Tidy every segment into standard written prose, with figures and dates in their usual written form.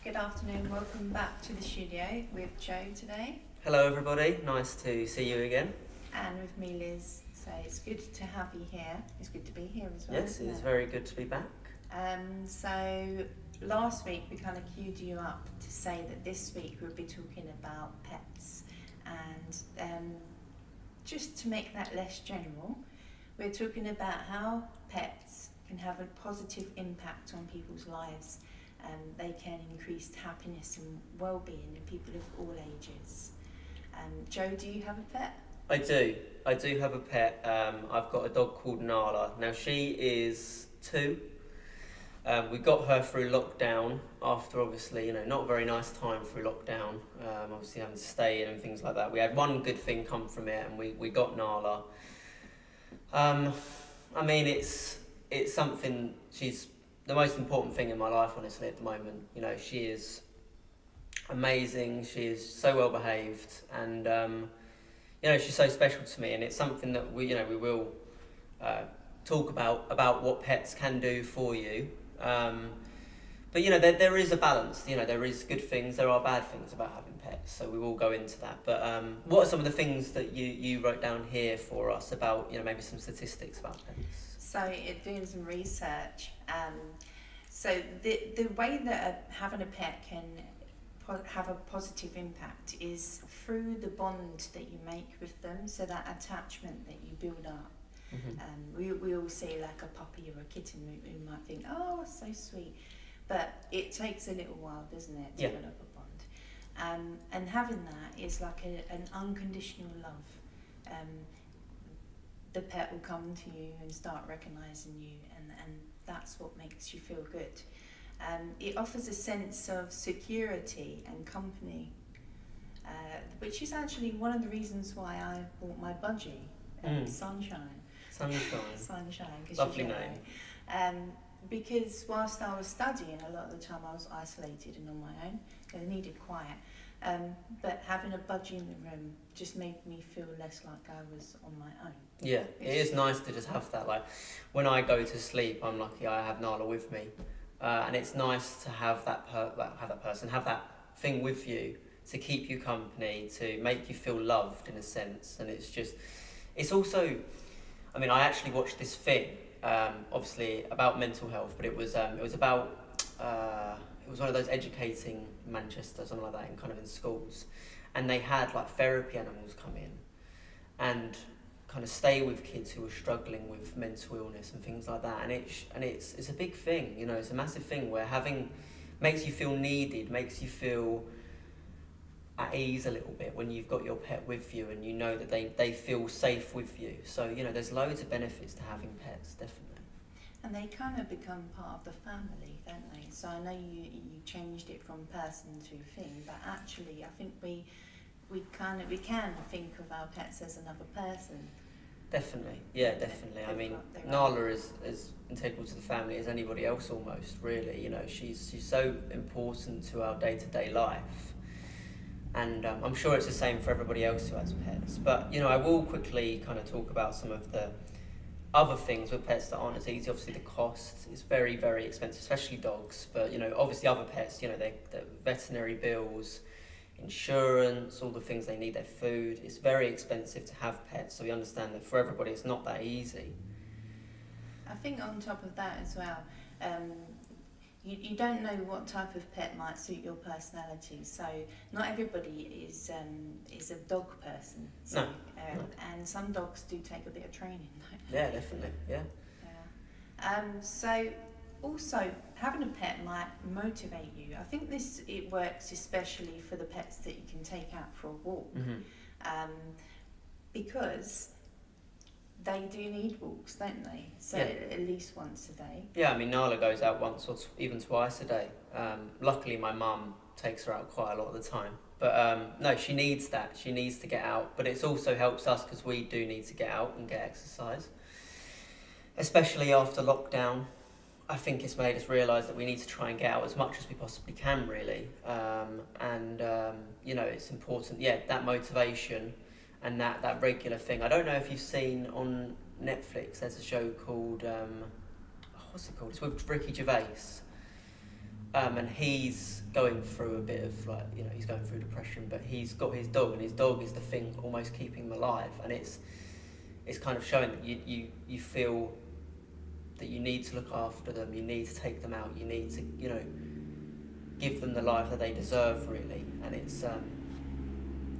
Good afternoon, welcome back to the studio with Joe today. Hello everybody, nice to see you again. And with me Liz, so it's good to have you here. It's good to be here as well. Yes, it is very good to be back. So last week we kind of queued you up to say that this week we'll be talking about pets, and just to make that less general, we're talking about how pets can have a positive impact on people's lives. They can increase happiness and well-being in people of all ages. Joe, do you have a pet? I do have a pet. I've got a dog called Nala. Now she is 2. We got her through lockdown after obviously, not a very nice time through lockdown. Obviously having to stay in and things like that. We had one good thing come from it, and we got Nala. I mean, it's something. She's the most important thing in my life, honestly, at the moment. She is amazing. She is so well behaved, and she's so special to me. And it's something that we will talk about what pets can do for you. But there is a balance. There is good things, there are bad things about having pets. So we will go into that. But what are some of the things that you wrote down here for us about maybe some statistics about pets? So doing some research. So the way that having a pet can have a positive impact is through the bond that you make with them. So that attachment that you build up. Mm-hmm. We all see like a puppy or a kitten. We might think, oh, it's so sweet, but it takes a little while, doesn't it, to build up a bond. And having that is like an unconditional love. The pet will come to you and start recognising you, and that's what makes you feel good. It offers a sense of security and company, which is actually one of the reasons why I bought my budgie, Sunshine. Sunshine, lovely name. Because whilst I was studying, a lot of the time I was isolated and on my own, because I needed quiet. But having a budgie in the room just made me feel less like I was on my own. Yeah, it is nice to just have that. Like when I go to sleep, I'm lucky I have Nala with me, and it's nice to have that person, have that thing with you to keep you company, to make you feel loved in a sense. And it's also, I mean, I actually watched this thing, obviously about mental health, but it was about. It was one of those educating Manchester, something like that, in schools, and they had like therapy animals come in and kind of stay with kids who were struggling with mental illness and things like that. And it's a big thing, it's a massive thing where makes you feel needed, makes you feel at ease a little bit when you've got your pet with you and you know that they feel safe with you. So there's loads of benefits to having pets, definitely. And they kind of become part of the family, don't they? So I know you changed it from person to thing, but actually I think we can think of our pets as another person. Definitely, yeah, definitely. I mean, Nala is as integral to the family as anybody else almost, really. She's so important to our day-to-day life. And I'm sure it's the same for everybody else who has pets. But I will quickly kind of talk about some of the other things with pets that aren't as easy. Obviously, the cost is very, very expensive, especially dogs. But obviously, other pets, the veterinary bills, insurance, all the things they need, their food. It's very expensive to have pets. So we understand that for everybody, it's not that easy. I think on top of that as well, you don't know what type of pet might suit your personality. So not everybody is a dog person. So, No. And some dogs do take a bit of training. Yeah, definitely. Yeah. So also having a pet might motivate you. I think it works especially for the pets that you can take out for a walk, because they do need walks, don't they? So at least once a day. Yeah, I mean, Nala goes out once or even twice a day. Luckily, my mum takes her out quite a lot of the time. But no, she needs that. She needs to get out. But it also helps us because we do need to get out and get exercise. Especially after lockdown. I think it's made us realise that we need to try and get out as much as we possibly can, really. It's important, that motivation and that regular thing. I don't know if you've seen on Netflix, there's a show called, what's it called? It's with Ricky Gervais. And he's going through a bit of he's going through depression, but he's got his dog, and his dog is the thing almost keeping him alive. And it's kind of showing that you feel that you need to look after them, you need to take them out, you need to, give them the life that they deserve, really. And it's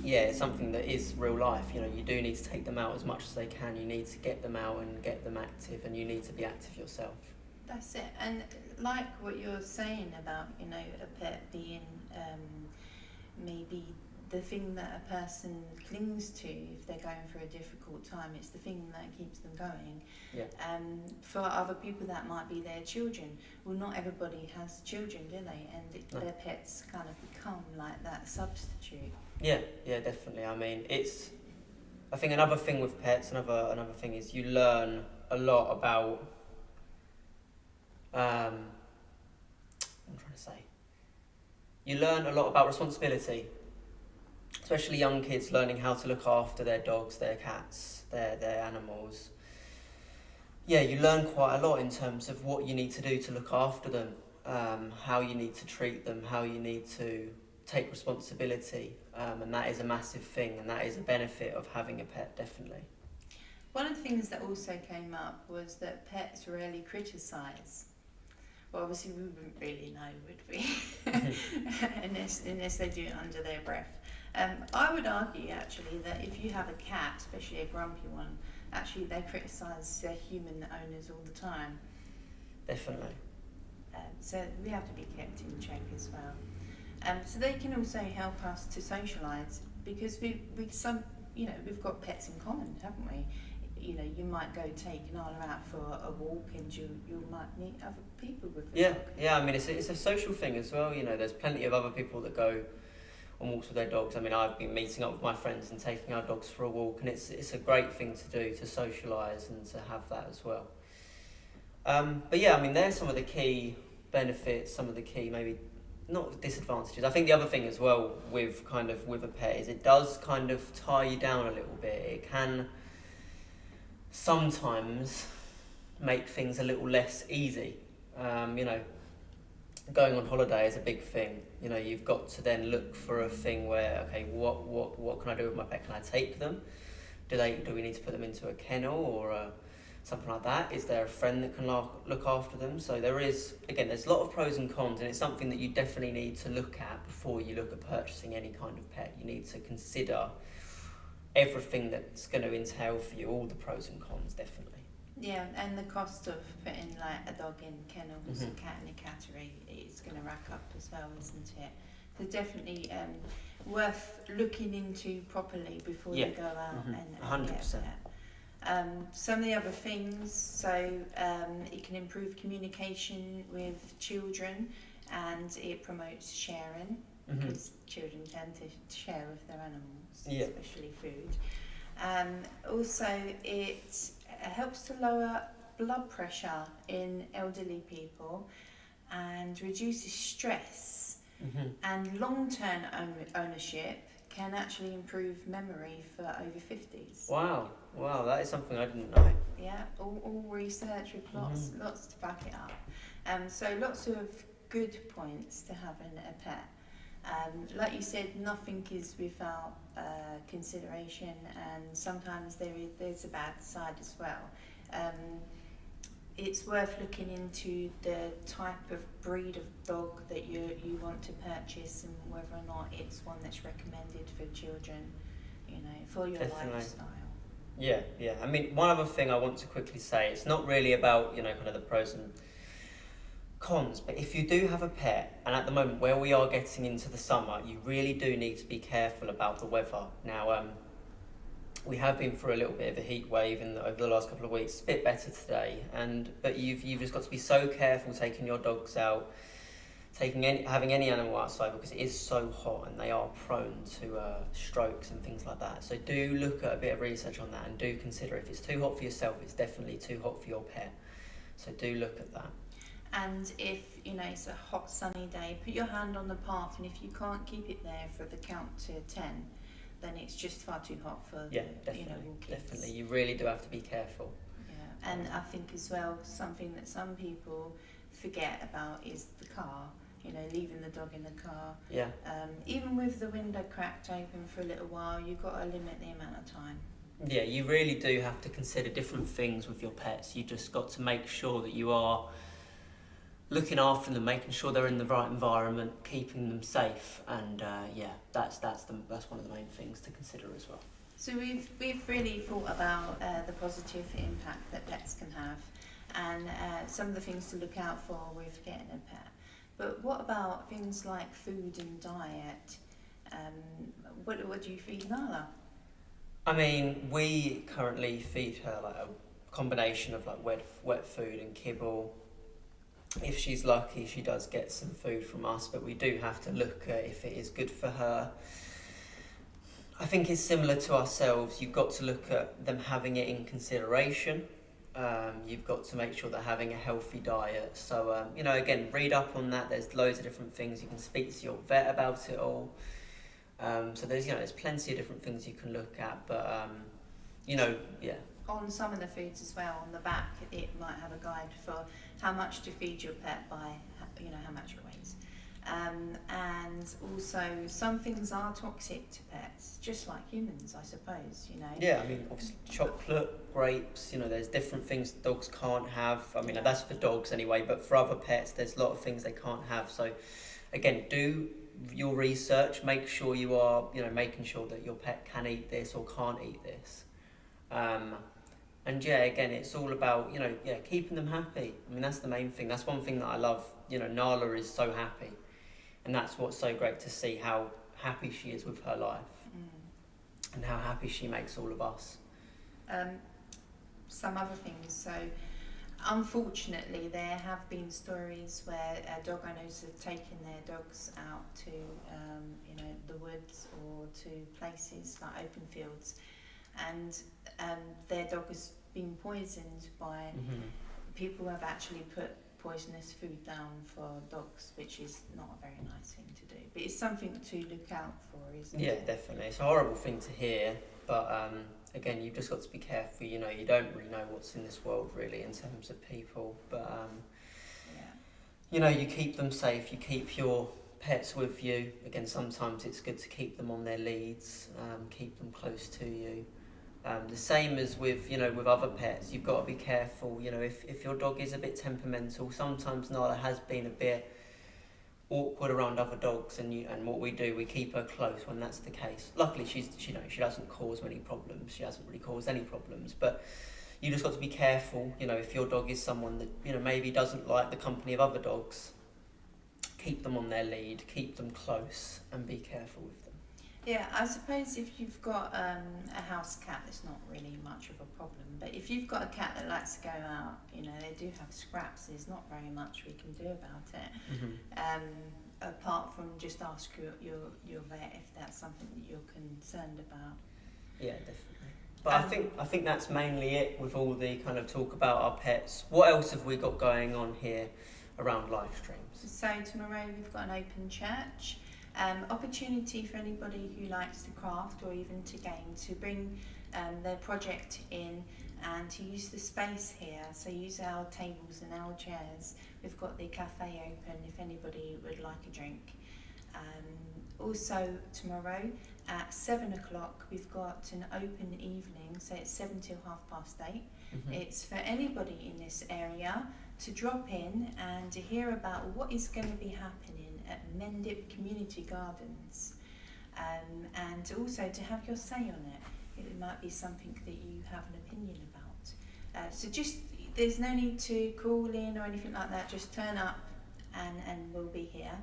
it's something that is real life. You do need to take them out as much as they can. You need to get them out and get them active, and you need to be active yourself. That's it. And like what you're saying about, a pet being maybe the thing that a person clings to if they're going through a difficult time. It's the thing that keeps them going. Yeah. For other people, that might be their children. Well, not everybody has children, do they? And their pets kind of become like that substitute. Yeah, definitely. I mean, I think another thing with pets, another thing is you learn a lot about, you learn a lot about responsibility, especially young kids learning how to look after their dogs, their cats, their animals. Yeah, you learn quite a lot in terms of what you need to do to look after them, how you need to treat them, how you need to take responsibility, and that is a massive thing, and that is a benefit of having a pet, definitely. One of the things that also came up was that pets rarely criticise. Well, obviously we wouldn't really know, would we? unless they do it under their breath. I would argue actually that if you have a cat, especially a grumpy one, actually they criticise their human owners all the time. Definitely. So we have to be kept in check as well. So they can also help us to socialise, because we've got pets in common, haven't we? You might go take Nala out for a walk, and you might meet other people with the dog. Yeah. I mean, it's a social thing as well. There's plenty of other people that go on walks with their dogs. I mean, I've been meeting up with my friends and taking our dogs for a walk, and it's a great thing to do, to socialise and to have that as well. But yeah, I mean, there's some of the key benefits, some of the key maybe not disadvantages. I think the other thing as well with a pet is it does kind of tie you down a little bit. It can sometimes make things a little less easy. Going on holiday is a big thing. You've got to then look for a thing where, okay, what can I do with my pet? Can I take them? Do we need to put them into a kennel or something like that? Is there a friend that can look after them? So there's a lot of pros and cons, and it's something that you definitely need to look at before you look at purchasing any kind of pet. You need to consider everything that's going to entail for you, all the pros and cons, definitely. Yeah, and the cost of putting like a dog in kennels, a cat in a cattery, is going to rack up as well, isn't it? So definitely worth looking into properly before you go out and get a pet. Some of the other things, so it can improve communication with children, and it promotes sharing, because children tend to share with their animals, especially food. Also, it helps to lower blood pressure in elderly people and reduces stress. And long-term ownership can actually improve memory for over 50s. Wow, that is something I didn't know. Yeah, all research with lots to back it up. So lots of good points to having a pet. Like you said, nothing is without consideration, and sometimes there's a bad side as well. It's worth looking into the type of breed of dog that you want to purchase, and whether or not it's one that's recommended for children, for your Definitely. lifestyle. Yeah. I mean, one other thing I want to quickly say, it's not really about, kind of the pros and cons, but if you do have a pet, and at the moment where we are getting into the summer, you really do need to be careful about the weather. Now, we have been through a little bit of a heat wave over the last couple of weeks. It's a bit better today, but you've just got to be so careful taking your dogs out, having any animal outside, because it is so hot and they are prone to strokes and things like that. So do look at a bit of research on that, and do consider if it's too hot for yourself, it's definitely too hot for your pet. So do look at that. And if it's a hot sunny day, put your hand on the path, and if you can't keep it there for the count to 10, then it's just far too hot for Definitely, you really do have to be careful. Yeah, and I think as well, something that some people forget about is the car. Leaving the dog in the car. Yeah. Even with the window cracked open for a little while, you've got to limit the amount of time. Yeah, you really do have to consider different things with your pets. You just got to make sure that you are looking after them, making sure they're in the right environment, keeping them safe, and that's one of the main things to consider as well. So we've really thought about the positive impact that pets can have, and some of the things to look out for with getting a pet. But what about things like food and diet? What do you feed Nala? I mean, we currently feed her like a combination of like wet food and kibble. If she's lucky, she does get some food from us, but we do have to look at if it is good for her. I think it's similar to ourselves. You've got to look at them having it in consideration. You've got to make sure they're having a healthy diet. So, again, read up on that. There's loads of different things. You can speak to your vet about it all. So there's plenty of different things you can look at, but, yeah. On some of the foods as well, on the back, it might have a guide for how much to feed your pet by, how much it weighs. And also, some things are toxic to pets, just like humans, I suppose, Yeah, I mean, obviously, chocolate, grapes, there's different things dogs can't have. I mean, that's for dogs anyway, but for other pets, there's a lot of things they can't have. So, again, do your research, make sure you are, making sure that your pet can eat this or can't eat this. And again, it's all about, keeping them happy. I mean, that's the main thing. That's one thing that I love. Nala is so happy. And that's what's so great to see, how happy she is with her life. And how happy she makes all of us. Some other things. So, unfortunately, there have been stories where dog owners have taken their dogs out to, the woods or to places like open fields, and their dog has been poisoned by people who have actually put poisonous food down for dogs, which is not a very nice thing to do. But it's something to look out for, isn't it? Yeah, definitely. It's a horrible thing to hear, but again, you've just got to be careful. You don't really know what's in this world really in terms of people, but you keep them safe. You keep your pets with you. Again, sometimes it's good to keep them on their leads, keep them close to you. The same as with other pets, you've got to be careful. If your dog is a bit temperamental, sometimes Nala has been a bit awkward around other dogs, and what we do, we keep her close when that's the case. Luckily, she doesn't cause many problems. She hasn't really caused any problems, but you just got to be careful. If your dog is someone that maybe doesn't like the company of other dogs, keep them on their lead, keep them close, and be careful with them. Yeah, I suppose if you've got a house cat, it's not really much of a problem. But if you've got a cat that likes to go out, they do have scraps. There's not very much we can do about it, apart from just ask your vet if that's something that you're concerned about. Yeah, definitely. But I think that's mainly it with all the kind of talk about our pets. What else have we got going on here? around live streams. So tomorrow we've got an open church. Opportunity for anybody who likes to craft or even to game to bring their project in and to use the space here. So use our tables and our chairs. We've got the cafe open if anybody would like a drink. Also tomorrow at 7 o'clock we've got an open evening, so it's 7 till 8:30. It's for anybody in this area to drop in and to hear about what is going to be happening at Mendip Community Gardens, and also to have your say on it. It might be something that you have an opinion about. So just, there's no need to call in or anything like that, just turn up and we'll be here.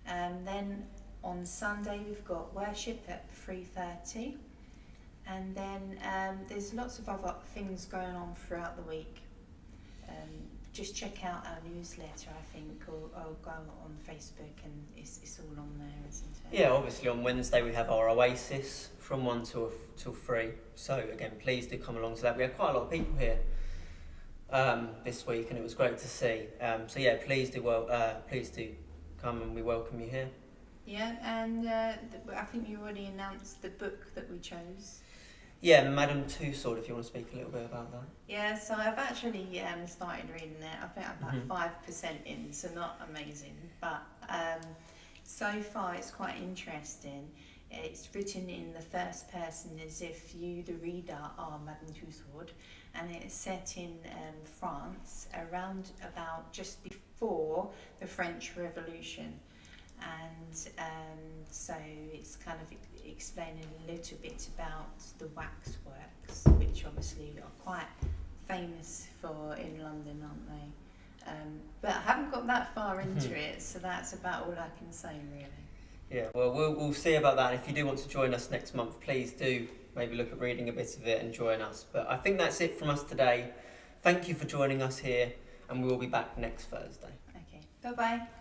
Then on Sunday we've got worship at 3:30, and then there's lots of other things going on throughout the week. Just check out our newsletter, I think, or go on Facebook, and it's all on there, isn't it? Yeah, obviously on Wednesday we have our Oasis from 1 till 3. So again, please do come along to that. We had quite a lot of people here this week, and it was great to see. So yeah, please do come, and we welcome you here. Yeah, and I think you already announced the book that we chose. Yeah, Madame Tussauds, if you want to speak a little bit about that. Yeah, so I've actually started reading it. I think I'm about 5% in, so not amazing. But so far it's quite interesting. It's written in the first person as if you, the reader, are Madame Tussauds. And it's set in France around about just before the French Revolution. And so it's kind of explaining a little bit about the waxworks, which obviously are quite famous for in London, aren't they? But I haven't got that far into it, so that's about all I can say, really. Yeah, well, we'll see about that. If you do want to join us next month, please do maybe look at reading a bit of it and join us. But I think that's it from us today. Thank you for joining us here, and we will be back next Thursday. Okay, bye-bye.